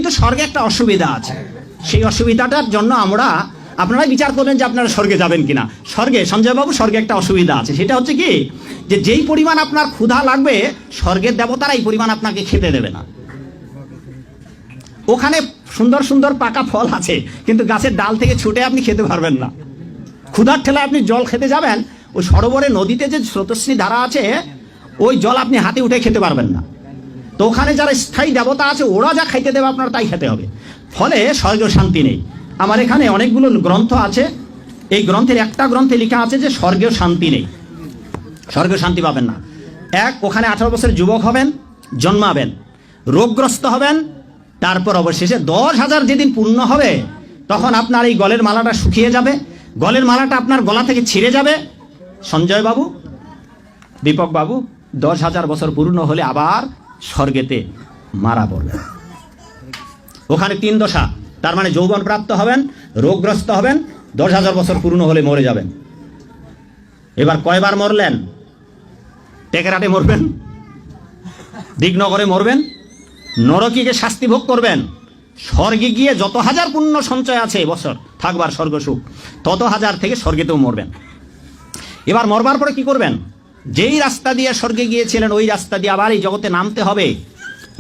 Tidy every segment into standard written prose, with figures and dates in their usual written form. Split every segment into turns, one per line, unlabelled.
কিন্তু স্বর্গে একটা অসুবিধা আছে, সেই অসুবিধাটার জন্য আপনারাই বিচার করবেন যে আপনারা স্বর্গে যাবেন কিনা। স্বর্গে, সঞ্জয়বাবু, স্বর্গে একটা অসুবিধা আছে, সেটা হচ্ছে কি, যে যেই পরিমাণ আপনার ক্ষুধা লাগবে স্বর্গের দেবতারা এই পরিমাণ আপনাকে খেতে দেবে না। ওখানে সুন্দর সুন্দর পাকা ফল আছে, কিন্তু গাছের ডাল থেকে ছুটে আপনি খেতে পারবেন না। ক্ষুধার ঠেলায় আপনি জল খেতে যাবেন, ওই সরোবরে নদীতে যে স্রোতস্বিনী ধারা আছে, ওই জল আপনি হাতে উঠে খেতে পারবেন না। তো ওখানে যারা স্থায়ী দেবতা আছে, ওরা যা খাইতে দেবে আপনার তাই খেতে হবে। ফলে স্বর্গেও শান্তি নেই। আমার এখানে অনেকগুলো গ্রন্থ আছে, এই গ্রন্থের একটা গ্রন্থে লেখা আছে যে স্বর্গেও শান্তি নেই, স্বর্গেও শান্তি পাবেন না। ওখানে 18 বছরের যুবক হবেন, জন্মাবেন, রোগগ্রস্ত হবেন, তারপর অবশেষে 10,000 যেদিন পূর্ণ হবে তখন আপনার এই গলের মালাটা শুকিয়ে যাবে, গলের মালাটা আপনার গলা থেকে ছিঁড়ে যাবে। সঞ্জয় বাবু, দীপক বাবু, 10,000 বছর পূর্ণ হলে আবার স্বর্গেতে মারা পড়বেন। ওখানে 3 দশা, তার মানে যৌবন প্রাপ্ত হবেন, রোগগ্রস্ত হবেন, 10,000 বছর পূর্ণ হলে মরে যাবেন। এবার কয়বার মরলেন? টেকেরাটে মরবেন, দিগনগরে মরবেন, নরকীকে শাস্তি ভোগ করবেন, স্বর্গে গিয়ে যত হাজার পুণ্য সঞ্চয় আছে বছর থাকবার স্বর্গ সুখ, তত হাজার থেকে স্বর্গেতেও মরবেন। এবার মরবার পরে কি করবেন? যেই রাস্তা দিয়ে স্বর্গে গিয়েছিলেন ওই রাস্তা দিয়ে আবার এই জগতে নামতে হবে।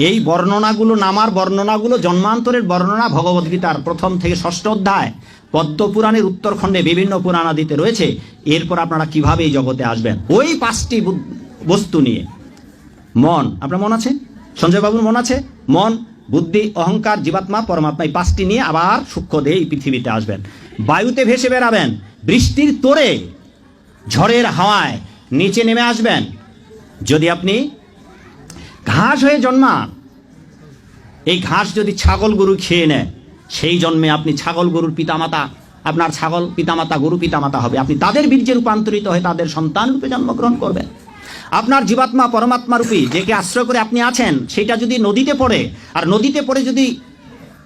এই বর্ণনাগুলো, নামার বর্ণনাগুলো জন্মান্তরের বর্ণনা ভগবদ্গীতার 1 থেকে 6 অধ্যায়, পদ্মপুরাণের উত্তরখণ্ডে বিভিন্ন পুরাণাদিতে রয়েছে। এরপর আপনারা কিভাবে এই জগতে আসবেন, ওই 5টি বস্তু নিয়ে, মন, আপনার মন আছে, সঞ্জয় বাবুর মন আছে, মন, বুদ্ধি, অহংকার, জীবাত্মা, পরমাত্মা, এই 5টি নিয়ে আবার সূক্ষ্ম দেহে এই পৃথিবীতে আসবেন। বায়ুতে ভেসে বেড়াবেন, বৃষ্টির তোড়ে, ঝড়ের হাওয়ায় নিচে নেমে আসবেন। যদি আপনি ঘাস হয়ে জন্মান, এই ঘাস যদি ছাগল গরু খেয়ে নেয়, সেই জন্মে আপনি ছাগল গরুর পিতামাতা, আপনার ছাগল পিতামাতা গরু পিতামাতা হবে, আপনি তাদের বীর্যে রূপান্তরিত হয়ে তাদের সন্তান রূপে জন্মগ্রহণ করবেন। আপনার জীবাত্মা পরমাত্মা রূপী যেকে আশ্রয় করে আপনি আছেন, সেটা যদি নদীতে পড়ে, আর নদীতে পড়ে যদি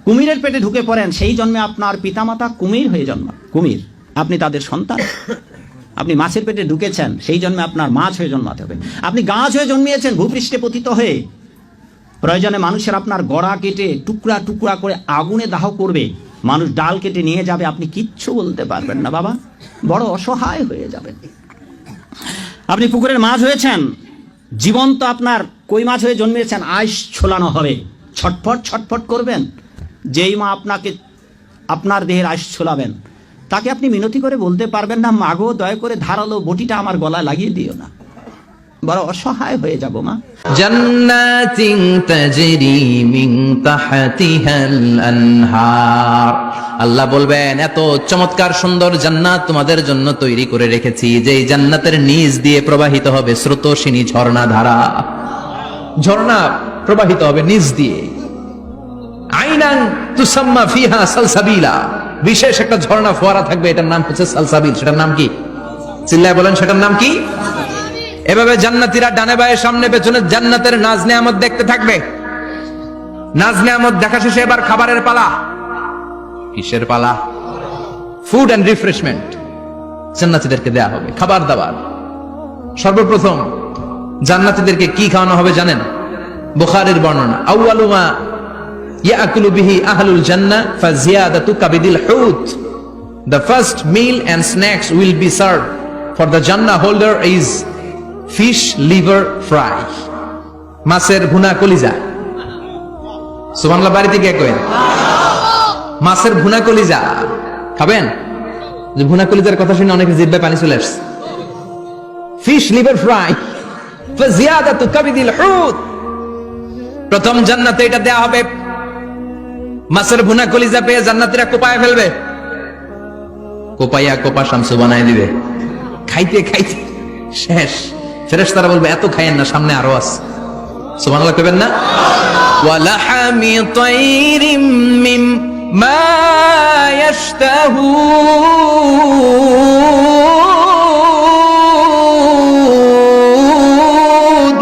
কুমিরের পেটে ঢুকে পড়েন, সেই জন্মে আপনার পিতামাতা কুমির হয়ে জন্মান, কুমির, আপনি তাদের সন্তান। আপনি মাছের পেটে ঢুকেছেন, সেই জন্মে আপনার মাছ হয়ে জন্মাতে হবে। আপনি গাছ হয়ে জন্মিয়েছেন, ভূপৃষ্ঠে পতিত হয়ে, প্রয়োজনে মানুষের আপনার গড়া কেটে টুকরা টুকরা করে আগুনে দাহ করবে, মানুষ ডাল কেটে নিয়ে যাবে, আপনি কিচ্ছু বলতে পারবেন না বাবা, বড় অসহায় হয়ে যাবেন। আপনি পুকুরের মাছ হয়েছেন, জীবন্ত আপনার কই মাছ হয়ে জন্মিয়েছেন, আইস ছোলানো হবে, ছটফট ছটফট করবেন। যেই মা আপনাকে আপনার দেহের আইস ছোলাবেন, তাকে আপনি মিনতি করে বলতে পারবেন না, মাগো দয়া করে ধারালো বটিটা আমার গলায় লাগিয়ে দিও না, বড় অসহায় হয়ে যাব মা।
জান্নাতিন তাজরি মিন তাহতিহাল আনহার, আল্লাহ বলবেন এত চমৎকার সুন্দর জান্নাত তোমাদের জন্য তৈরি করে রেখেছি, যেই জান্নাতের নিচ দিয়ে প্রবাহিত হবে স্রোতস্বিনী ঝর্ণা ধারা, ঝর্ণা প্রবাহিত হবে নিচ দিয়ে। আইনান তুসাম্মা ফিহা সালসাবিলা, বিশেষ একটা ঝর্ণা ফোয়ারা থাকবে, এটার নাম হচ্ছে সালসাবিল। সেটার নাম কি? চিল্লায় বলেন, সেটার নাম কি? এভাবে জান্নাতীরা ডানে বায়ে সামনে পেছনে জান্নাতের নাজ নেয়ামত দেখতে থাকবে। নাজ নেয়ামত দেখা শেষে এবার খাবারের পালা। কিসের পালা? ফুড এন্ড রিফ্রেশমেন্ট জান্নাতীদেরকে দেয়া হবে, খাবার দাবার। সর্বপ্রথম জান্নাতীদেরকে কি খাওয়ানো হবে জানেন? বুখারীর বর্ণনা, আউয়ালু মা ইয়াকুলু বিহি আহলুল জান্নাহ ফাজিয়াদাতু কাবিদিল হুত, the first meal and snacks will be served for the Jannah holder is fish liver fry, মাছের ভুনা কলিজা। সুবহানাল্লাহ, বাড়িতে কে করেন? মাছের ভুনা কলিজা খাবেন? যে ভুনা কলিজার কথা শুনে অনেকে জিহ্বায় পানি চলে আসছে। ফিশ লিভার ফ্রাই ফাজিয়াদাতু কাবিদিল হুত, প্রথম জান্নাতে এটা দেয়া হবে। মাছের ভুনা কলিজা পেয়ে জান্নাতীরা কোপায় ফেলবে, কোপাইয়া কোপা শামসু বানায় দিবে। খাইতে খাইতে শেষ, ফেরেশতারা বলবে এত খাইয়েন না, সামনে আরো আছে। সুবহানাল্লাহ কইবেন না? ওয়া লাহামি তাইরিম মিম্মা ইয়াশতাহুন,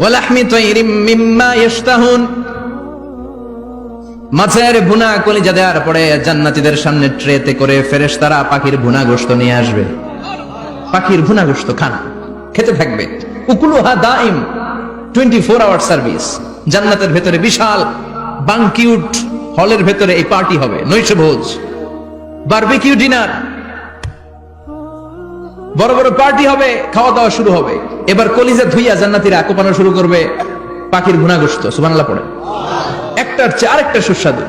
ওয়া লাহমি তাইরিম মিম্মা ইয়াশতাহুন, মাছের ভুনা কলিজা দেওয়ার পরে জান্নাতীদের সামনে ট্রেতে করে ফেরেশতারা পাখির ভুনা গোশত নিয়ে আসবে। পাখির ভুনা গোশত খানা খেতে থাকবে। উকুলুহা দাইম, 24 আওয়ার সার্ভিস। জান্নাতের ভেতরে বিশাল বানকিউট হলের ভেতরে এই পার্টি হবে, নৈশভোজ, বারবিকিউ ডিনার, বড় বড় পার্টি হবে, খাওয়া দাওয়া শুরু হবে। এবার কলিজা ধুইয়া জান্নাতীরা কোপানো শুরু করবে পাখির ভুনাগোশত, সুবহানাল্লাহ পড়ে। একটার চেয়ে আরেকটা সুস্বাদু।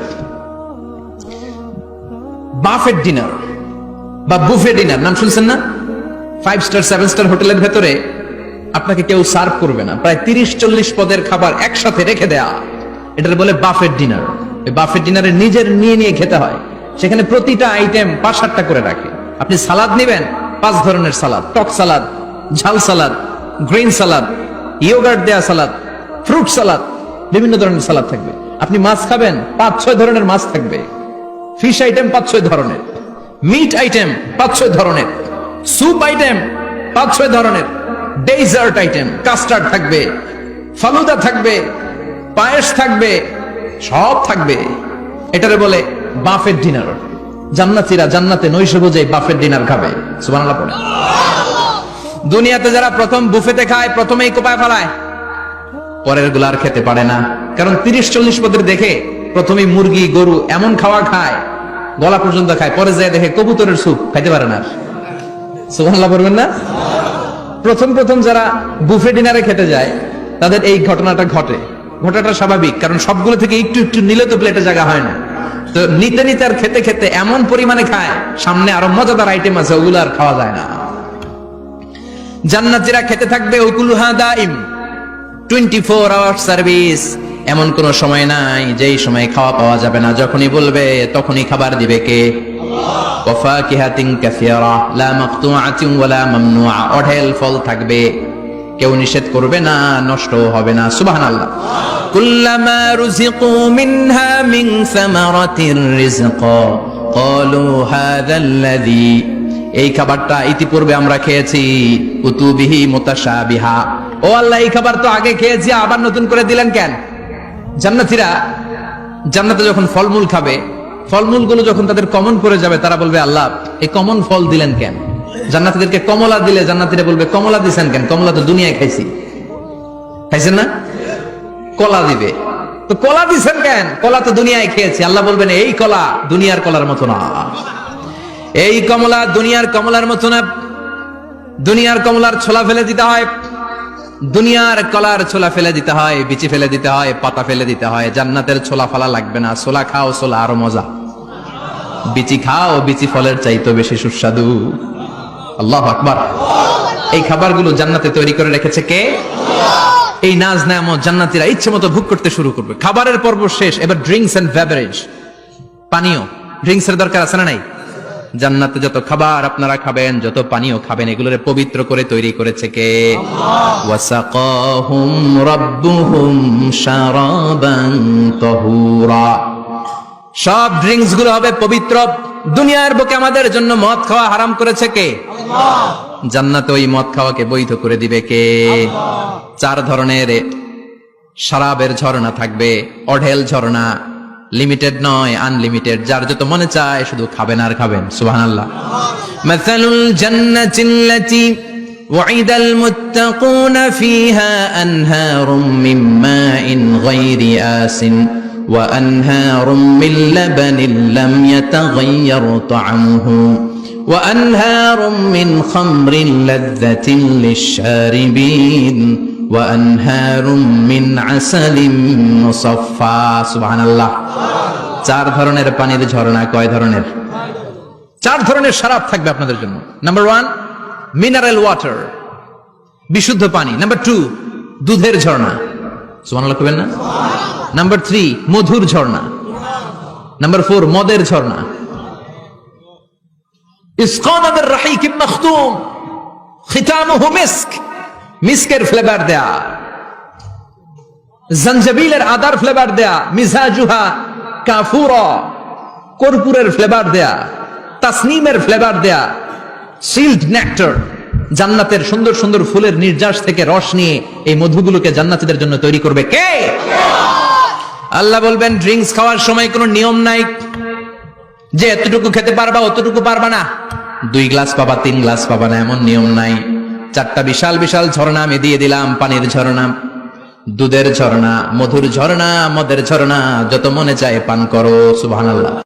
বাফেট ডিনার বা বুফে ডিনার নাম শুনছেন না? 5 স্টার 7 স্টার হোটেলের ভেতরে আপনাকে কেউ সার্ভ করবে না, প্রায় 30-40 পদের খাবার একসাথে রেখে দেয়া, এটার বলে বাফেট ডিনার। এই বাফেট ডিনারে নিজের নিয়ে খেতে হয়। সেখানে প্রতিটা আইটেম 5-7টা করে রাখে। আপনি সালাদ নেবেন, 5 ধরনের সালাদ, টক সালাদ, ঝাল সালাদ, গ্রিন সালাদ, ইয়োগার্ট দেয়া সালাদ, ফ্রুট সালাদ, বিভিন্ন ধরনের সালাদ থাকবে। আপনি মাছ খাবেন, 5-6 ধরনের মাছ থাকবে। ফিশ আইটেম 5-6 ধরনের, মিট আইটেম 5-6 ধরনের, স্যুপ আইটেম 5-6 ধরনের, ডেজার্ট আইটেম, কাস্টার্ড থাকবে, ফালুদা থাকবে, পায়েস থাকবে, সব থাকবে। এটারে বলে বাফেট ডিনার। জান্নাতীরা জান্নাতে নৈশভোজে বাফেট ডিনার খাবে, সুবহানাল্লাহ পড়ে। দুনিয়াতে যারা প্রথম বুফেতে খায়, প্রথমেই কোপায় ফেলায়, পরের গুলো আর খেতে পারে না। কারণ 30-40 পদের দেখে প্রথমেই মুরগি গরু এমন খাওয়া খায়, গলা পর্যন্ত খায়, পরে যায় দেখে কবুতরের স্যুপ, খাইতে পারে না। সুবহানাল্লাহ পড়বেন না? প্রথম যারা বুফে ডিনারে খেতে যায় তাদের এই ঘটনাটা ঘটে। ঘটাটা স্বাভাবিক, কারণ সবগুলো থেকে একটু একটু নিলে তো প্লেটে জায়গা হয় না। তো নিতে নিতে আর খেতে খেতে এমন পরিমাণে খায়, সামনে আরো মজাদার আইটেম আছে, ওগুলো আর খাওয়া যায় না। জান্নাতীরা খেতে থাকবে উকুলুহা দাইম, 24 আওয়ার সার্ভিস। এমন কোন সময় নাই যেই সময় খাওয়া পাওয়া যাবে না। যখনই বলবে তখনই খাবার দিবে কে? ওয়াফাকিহাতিন কাসীরা লা মাকতুআতিন ওয়ালা মামনুআ। অঢেল ফল থাকবে, কেউ নিষেধ করবে না, নষ্ট হবে না। সুবহানাল্লাহ। কুল্লামা রুজিকু মিনহা মিন সামারাতির রিজকা ক্বালু হাযাল্লাযী, এই খাবারটা ইতিপূর্বে আমরা খেয়েছি, কুতুবিহি মুতাশাবিহা। ও আল্লাহ, এই খাবার তো আগে খেয়েছি, আবার নতুন করে দিলেন কেন? জান্নাতীরা জান্নাতে যখন ফলমূল খাবে, ফলমূলগুলো যখন তাদের কমন পড়ে যাবে, তারা বলবে আল্লাহ এই কমন ফল দিলেন কেন? জান্নাতীদেরকে কমলা দিলে জান্নাতীরা বলবে কমলা দিছেন কেন? কমলা তো দুনিয়ায় খাইছি, খাইছেন না? কলা দিবে, তো কলা দিছেন কেন? কলা তো দুনিয়ায় খেয়েছি। আল্লাহ বলবেন এই কলা দুনিয়ার কলার মতো না, এই কমলা দুনিয়ার কমলার মতো না। দুনিয়ার কমলার ছোলা ফেলে দিতে হয়, দুনিয়ার কলার ছোলা ফেলে দিতে হয়, বিচি ফেলে দিতে হয়, পাতা ফেলে দিতে হয়। জান্নাতের ছোলা ফালা লাগবে না, ছোলা খাও, ছোলা আরো মজা। বিচি খাও, বিচি ফলের চাইতে বেশি সুস্বাদু। আল্লাহু আকবার। এই খাবারগুলো জান্নাতে তৈরি করে রেখেছে কে? এই নাজ নেয়ামত জান্নাতীরা ইচ্ছে মতো ভোগ করতে শুরু করবে। খাবারের পর্ব শেষ, এবার ড্রিঙ্কস এন্ড বেভারেজ, পানীয়। ড্রিঙ্কস এর দরকার আছে না নাই? জান্নাতে যত খাবার আপনারা খাবেন, যত পানীয় খাবেন, এগুলোরে পবিত্র করে তৈরি করেছে কে? ওয়াসাকাহুম রাব্বুহুম শারাবান তাহুরা। সব ড্রিঙ্কস গুলো হবে পবিত্র। দুনিয়ার বুকে আমাদের জন্য মদ খাওয়া হারাম করেছে কে? আল্লাহ। জান্নাতে ওই মদ খাওয়াকে বৈধ করে দিবে কে? আল্লাহ। 4 ধরনের শরাবের ঝর্ণা থাকবে, অঢেল ঝর্ণা, লিমিটেড নয়, আনলিমিটেড। যার যত মনে চায় শুধু খাবেন আর খাবেন। সুবহানাল্লাহ। মাসালুল জান্নাতিল্লাতী ওয়াইদাল মুত্তাকুনা ফিহা আনহারুম মিন মাইন গায়রি আসিন ওয়া আনহারুম মিন লাবানিন লাম ইয়াতাগায়্যার তা'আমুহু ওয়া আনহারুম মিন খামরিন লাযযাতিন লিশ-শারিবিন ওয়া আনহারুম মিন আসালিন মুসাফফা। সুবহানাল্লাহ। 4 ধরনের পানির ঝর্ণা। কয় ধরনের? 4 ধরনের শরাব থাকবে আপনাদের জন্য। নাম্বার 1 মিনারেল ওয়াটার, বিশুদ্ধ পানি। নাম্বার 2 দুধের ঝর্ণা। সুবহানাল্লাহ কইবেন না? নাম্বার 3 মধুর ঝর্ণা। নাম্বার 4 মদের ঝর্ণা। ইসকানা বির রাহিকিম মাখতুম খিতামুহু মিস্ক, মিস্কের ফ্লেভার দেয়া, জঞ্জাবিলের আদার ফ্লেভার দেয়া, মিজাজুহা কাফুরা, কর্পূরের ফ্লেভার দেয়া, তাসনিমের ফ্লেভার দেয়া, সিল্ড নেক্টার, জান্নাতের সুন্দর সুন্দর ফুলের নির্যাস থেকে রস নিয়ে এই মধুগুলোকে জান্নাতীদের জন্য তৈরি করবে কে? আল্লাহ বলবেন ড্রিঙ্কস খাওয়ার সময় কোনো নিয়ম নাই যে এতটুকু খেতে পারবা অতটুকু পারবা না, 2 গ্লাস পাবা 3 গ্লাস পাবা না, এমন নিয়ম নাই। 4টা বিশাল বিশাল ঝর্ণা আমি দিয়ে দিলাম, পানির ঝর্ণা। দুধের ঝর্ণা, মধুর ঝর্ণা, মদের ঝর্ণা, যত মনে চায় পান করো। সুবহানাল্লাহ।